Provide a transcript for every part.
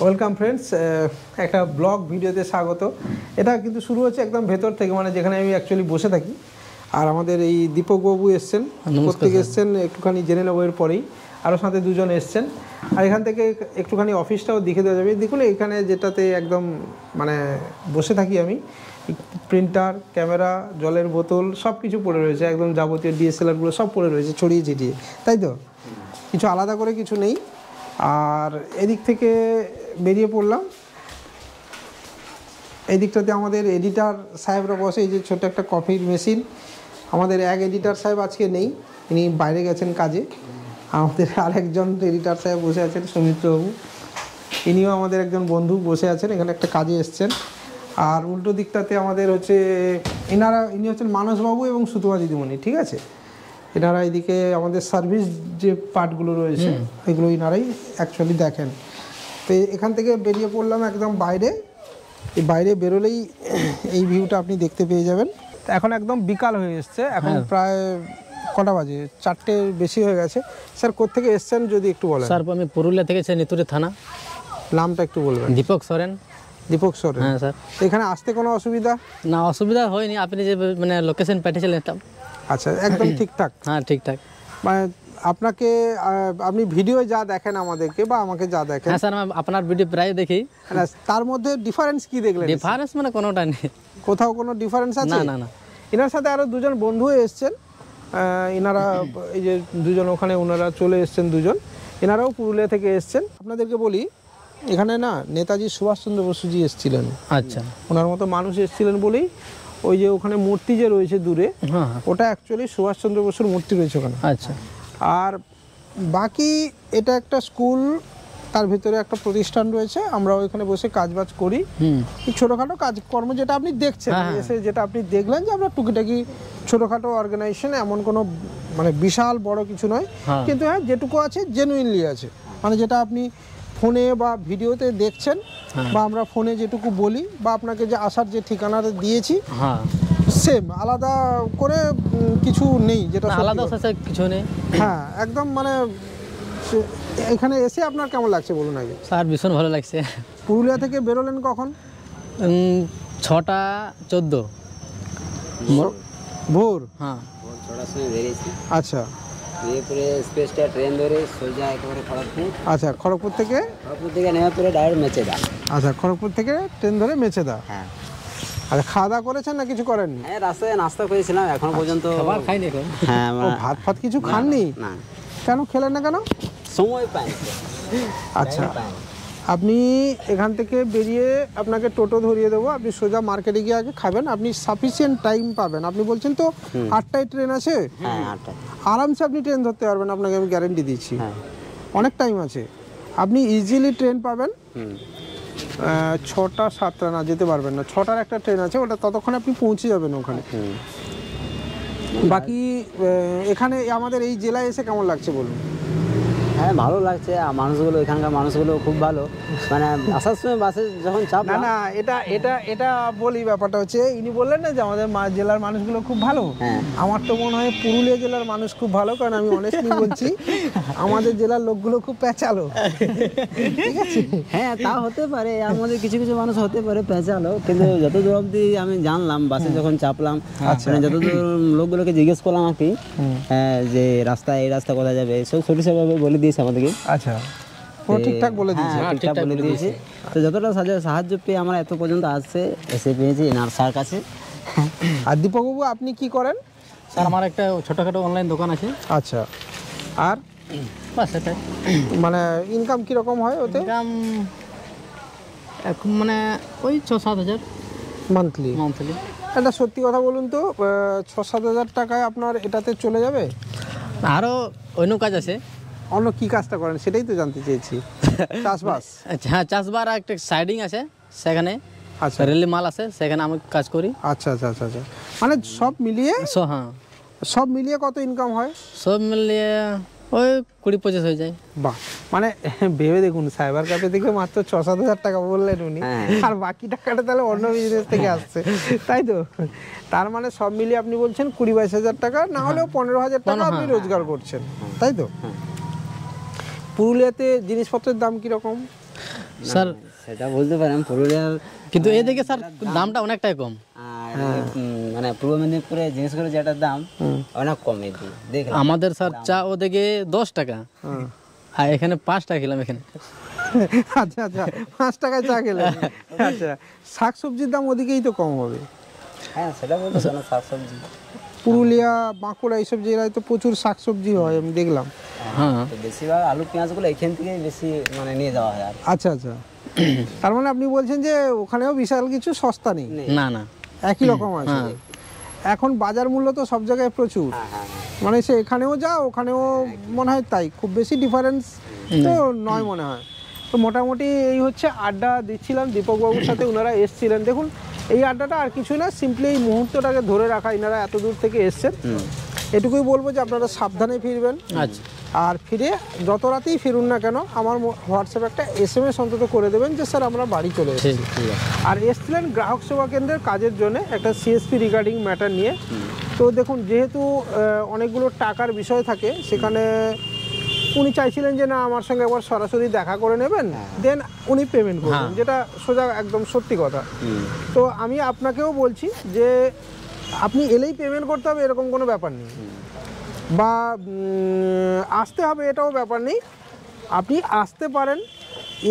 Welcome friends, একটা blog ভিডিওতে স্বাগত। এটা কিন্তু শুরু হচ্ছে একদম ভেতর থেকে, মানে যেখানে আমি অ্যাকচুয়ালি বসে থাকি। আর আমাদের এই দীপকবাবু এসছেন, প্রত্যেকে এসছেন, একটুখানি জেনে নেবো এর পরেই। আরও সাথে দুজন এসছেন। আর এখান থেকে একটুখানি অফিসটাও দেখে দেওয়া যাবে। দেখুন এখানে যেটাতে একদম মানে বসে থাকি আমি, প্রিন্টার, ক্যামেরা, জলের বোতল সব কিছু পড়ে রয়েছে, একদম যাবতীয় ডিএসএলআরগুলো সব পড়ে রয়েছে ছড়িয়ে ছিটিয়ে, তাই তো? কিছু আলাদা করে কিছু নেই। আর এদিক থেকে বেরিয়ে পড়লাম। এই দিকটাতে আমাদের এডিটার সাহেবরা বসে, এই যে ছোটো একটা কফির মেশিন। আমাদের এক এডিটার সাহেব আজকে নেই, ইনি বাইরে গেছেন কাজে। আমাদের আরেকজন এডিটার সাহেব বসে আছেন, সৌমিত্রবাবু, ইনিও আমাদের একজন বন্ধু বসে আছেন, এখানে একটা কাজে এসছেন। আর উল্টো দিকটাতে আমাদের হচ্ছে ইনি হচ্ছেন মানসবাবু এবং সুতমা দিদিমণি, ঠিক আছে? এনারা এদিকে আমাদের সার্ভিস যে পার্টগুলো রয়েছে এগুলো এনারাই অ্যাকচুয়ালি দেখেন। তো এখান থেকে বেরিয়ে পড়লাম একদম বাইরে। এই বাইরে বেরোলেই এই ভিউটা আপনি দেখতে পেয়ে যাবেন। এখন একদম বিকাল হয়ে এসছে, এখন প্রায় কটা বাজে? 4টে বেশি হয়ে গেছে। স্যার কোত্থেকে এসছেন যদি একটু বলেন। স্যার আমি পুরুলিয়া থেকে এসেছি, নেতুরে থানা। নামটা একটু বলবেন। দীপক সোরেন। দীপক সোরেন, হ্যাঁ স্যার। এখানে আসতে কোনো অসুবিধা? না, অসুবিধা হয়নি, আপনি যে মানে লোকেশন পাঠিয়েছিলেন। আচ্ছা, একদম ঠিকঠাক? হ্যাঁ ঠিকঠাক। মানে আপনাকে আপনি ভিডিও যা দেখেন আমাদেরকে বা আমাকে যা দেখেন। হ্যাঁ স্যার, আমি আপনার ভিডিও প্রায় দেখি। তার মধ্যে ডিফারেন্স কি দেখলেন? ডিফারেন্স মানে কোনোটা নেই, কোথাও কোনো ডিফারেন্স আছে? না না না। এনার সাথে আরও দুজন বন্ধু এসছেন, এনারা এই যে দুজন ওখানে, ওনারা চলে এসছেন দুজন, এনারাও পুরুলিয়া থেকে এসছেন। আপনাদেরকে বলি, এখানে না নেতাজি সুভাষচন্দ্র বসুজি এসেছিলেন। আচ্ছা। ওনার মতো মানুষ এসেছিলেন বলেই ওই যে ওখানে মূর্তি যে রয়েছে দূরে, ওটা অ্যাকচুয়ালি সুভাষচন্দ্র বসুর মূর্তি রয়েছে ওখানে। আচ্ছা। আর বাকি এটা একটা স্কুল, তার ভিতরে একটা প্রতিষ্ঠান রয়েছে, আমরা ওইখানে বসে কাজবাজ করি। ছোটোখাটো কাজকর্ম যেটা আপনি দেখছেন, এসে যেটা আপনি দেখলেন যে আমরা টুকিটাকি ছোটোখাটো অর্গানাইজেশন, এমন কোনো মানে বিশাল বড় কিছু নয়, কিন্তু হ্যাঁ যেটুকু আছে জেনুইনলি আছে। মানে যেটা আপনি ফোনে বা ভিডিওতে দেখছেন, বা আমরা ফোনে যেটুকু বলি, বা আপনাকে যে আসার যে ঠিকানাটা দিয়েছি, সেম, আলাদা করে কিছু নেই। যেটা আলাদা কিছু নেই, হ্যাঁ একদম। মানে এখানে এসে আপনার কেমন লাগছে বলুন আগে? স্যার ভীষণ ভালো লাগছে। পুরুলিয়া থেকে বেরোলেন কখন? 6:14 ভোর। হ্যাঁ, 6টার সময় বেরিয়েছি। আচ্ছা, এরপরে স্পেসটা ট্রেন ধরে সোজা একেবারে খড়গপুর। আচ্ছা, খড়গপুর থেকে নেমে পরে ডাইরেক্ট মেচেদা। আচ্ছা, খড়গপুর থেকে ট্রেন ধরে মেচেদা। হ্যাঁ। আচ্ছা, খাওয়া দাওয়া করেছেন না কিছু করেননি? হ্যাঁ, রাস্তায় নাস্তা করেছিলাম, এখনো পর্যন্ত খাবার খাইনি এখন। হ্যাঁ, ভাত ফাত কিছু খাননি? না। কেন খেলেন না কেন? সময় পাই। আচ্ছা, আপনি এখান থেকে বেরিয়ে আপনাকে টোটো ধরিয়ে দেবো, আপনি সোজা মার্কেটে গিয়ে আগে খাবেন, আপনি সাফিসিয়েন্ট টাইম পাবেন। আপনি বলছেন তো 8টায় ট্রেন আছে, হ্যাঁ 8টায় আরামসে আপনি ট্রেন ধরতে পারবেন, আপনাকে আমি গ্যারেন্টি দিচ্ছি। অনেক টাইম আছে, আপনি ইজিলি ট্রেন পাবেন। 6টা 7টা না, যেতে পারবেন না, 6টার একটা ট্রেন আছে, ওটা ততক্ষণে আপনি পৌঁছে যাবেন ওখানে। বাকি এখানে আমাদের এই জেলায় এসে কেমন লাগছে বলুন? হ্যাঁ, ভালো লাগছে। আর মানুষগুলো, এখানকার মানুষগুলো খুব ভালো। মানে আসার সময় বাসে যখন চাপ না না, এটা বলি, ব্যাপারটা হচ্ছে ইনি বললেন না যে আমাদের জেলার মানুষগুলো খুব ভালো। আমার তো মনে হয় পুরুলিয়া জেলার মানুষ খুব ভালো, কারণ আমি অনেস্টলি বলছি আমাদের জেলার লোকগুলো খুব পেঁচালো, ঠিক আছে? হ্যাঁ, তা হতে পারে, আমাদের কিছু কিছু মানুষ হতে পারে পেঁচালো, কিন্তু যতদূর অবধি আমি জানলাম, বাসে যখন চাপলাম, মানে যতদূর লোকগুলোকে জিজ্ঞেস করলাম আর কি, যে এই রাস্তা কোথায় যাবে, সব সঠিকভাবে বলে দিয়েছে আমাদেরকে। আচ্ছা, ও ঠিকঠাক বলে দিয়েছে? ঠিকঠাক বলে দিয়েছে। তো যতটা সাহায্য পেয়ে আমরা এত পর্যন্ত এসে পেয়েছি এনার স্যার কাছে। আর দীপকবাবু আপনি কি করেন? স্যার আমার একটা ছোটোখাটো অনলাইন দোকান আছে। আচ্ছা, আর বাস সেটাই। মানে ইনকাম কীরকম হয় ওতে? ইনকাম এখন মানে ওই 6-7 হাজার মান্থলি। একটা সত্যি কথা বলুন তো, 6-7 হাজার টাকায় আপনার এটাতে চলে যাবে? আরও অন্য কাজ আছে। অন্য কি কাজটা করেন সেটাই তো জানতে চেয়েছি। চাষবাস? হ্যাঁ, চাষবাস, একটা সাইডিং আছে সেখানে। আচ্ছা, রেলি মাল আছে সেখানে আমি কাজ করি। আচ্ছা আচ্ছা আচ্ছা আচ্ছা, মানে সব মিলিয়ে? হ্যাঁ, সব মিলিয়ে কত ইনকাম হয়? সব মিলিয়ে ওই 20-25 হয়ে যায়। বাহ, মানে ভেবে দেখুন, সাইবার ক্যাফে থেকে মাত্র 6-7 হাজার টাকা বললেন উনি, আর বাকি টাকাটা তাহলে অন্য বিজনেস থেকে আসছে, তাই তো? তার মানে সব মিলিয়ে আপনি বলছেন 20-22 হাজার টাকা, না হলেও 15 হাজার টাকা আপনি রোজগার করছেন, তাই তো? পুরুলিয়াতে জিনিসপত্রের দাম কীরকম? স্যার সেটা বলতে পারেন পুরুলিয়ার কিন্তু এদিকে স্যার দামটা অনেকটাই কম। আর মানে পূর্ব মেদিনীপুরে জিনিস করে যেটার দাম অনেক কম এদিকে দেখলাম। আমাদের স্যার চা ওদিকে 10 টাকা, আর এখানে 5 টাকা খেলাম এখানে। আচ্ছা আচ্ছা, 5 টাকায় চা খেলে। আচ্ছা, শাকসবজির দাম ওদিকেই তো কম হবে। হ্যাঁ সেটা বলতে পারেন, শাকসবজি পুরুলিয়া, বাঁকুড়া এইসব জেলায় তো প্রচুর শাকসবজি হয়, আমি দেখলাম। হ্যাঁ তো বেশিরভাগ আলু পেঁয়াজগুলো এখান থেকেই বেশি মানে নিয়ে যাওয়া হয় আর কি। আচ্ছা আচ্ছা, তার মানে আপনি বলছেন যে ওখানেও বিশাল কিছু সস্তা নেই, না না একই রকম আছে। এখন বাজার মূল্য তো সব জায়গায় প্রচুর, মানে সে এখানেও যা ওখানেও মনে হয় তাই, খুব বেশি ডিফারেন্স তো নয় মনে হয়। তো মোটামুটি এই হচ্ছে আড্ডা দিচ্ছিলাম দীপকবাবুর সাথে, ওনারা এসছিলেন। দেখুন এই আড্ডাটা আর কিছু না, সিম্পলি এই মুহূর্তটাকে ধরে রাখা। এনারা এত দূর থেকে এসছেন, এটুকুই বলবো যে আপনারা সাবধানে ফিরবেন। আচ্ছা আর ফিরে যত রাতেই ফিরুন না কেন, আমার হোয়াটসঅ্যাপে একটা SMS অন্তত করে দেবেন যে স্যার আমরা বাড়ি চলে এসেছি। ঠিক ঠিক আছে। আর এসছিলেন গ্রাহক সেবা কেন্দ্রের কাজের জন্য একটা CSP রিগার্ডিং ম্যাটার নিয়ে। তো দেখুন যেহেতু অনেকগুলো টাকার বিষয় থাকে সেখানে, উনি চাইছিলেন যে না আমার সঙ্গে একবার সরাসরি দেখা করে নেবেন, দেন উনি পেমেন্ট করবেন, যেটা সোজা একদম সত্যি কথা। তো আমি আপনাকেও বলছি যে আপনি এলেই পেমেন্ট করতে হবে এরকম কোনো ব্যাপার নেই, বা আসতে হবে এটাও ব্যাপার নেই। আপনি আসতে পারেন,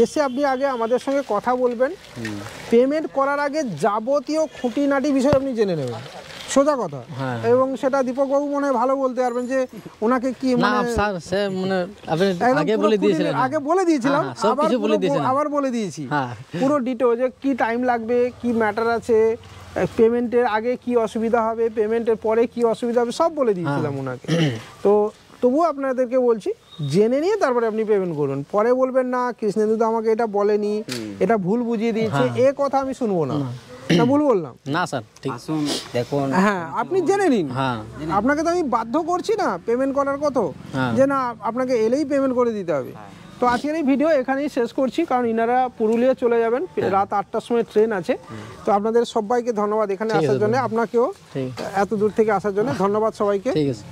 এসে আপনি আগে আমাদের সঙ্গে কথা বলবেন, পেমেন্ট করার আগে যাবতীয় খুঁটিনাটি বিষয় আপনি জেনে নেবেন, সোজা কথা। এবং সেটা দীপকবাবু মনে হয় ভালো বলতে পারবেন যে ওনাকে কি না মানে স্যার, সে মানে আপনি একদম আগে পুরো বলে খুঁটিনাটি দিয়েছিলেন। আগে বলে দিয়েছিলাম, হ্যাঁ, সব আবার কিছু বলে পুরো দিয়েছিলেন। আবার বলে দিয়েছি হ্যাঁ। পুরো ডিটেল, যে কি টাইম লাগবে, কি ম্যাটার আছে, পেমেন্টের আগে কি অসুবিধা হবে, পেমেন্টের পরে কি অসুবিধা হবে, সব বলে দিয়েছিলাম ওনাকে। তো তবুও আপনাদেরকে বলছি জেনে নিয়ে তারপরে আপনি পেমেন্ট করুন, পরে বলবেন না কৃষ্ণেন্দু তো আমাকে এটা বলেনি, এটা ভুল বুঝিয়ে দিয়েছে, এ কথা আমি শুনবো না। না ভুল বললাম? না স্যার ঠিক। আসুন দেখুন, হ্যাঁ আপনি জেনে নিন, হ্যাঁ আপনাকে তো আমি বাধ্য করছি না পেমেন্ট করার কত, হ্যাঁ। যে না আপনাকে এলেই পেমেন্ট করে দিতে হবে। তো আজকের এই ভিডিও এখানেই শেষ করছি, কারণ ইনারা পুরুলিয়া চলে যাবেন, রাত 8টার সময় ট্রেন আছে। তো আপনাদের সবাইকে ধন্যবাদ এখানে আসার জন্য, আপনাকেও ঠিক এত দূর থেকে আসার জন্য ধন্যবাদ সবাইকে। ঠিক আছে।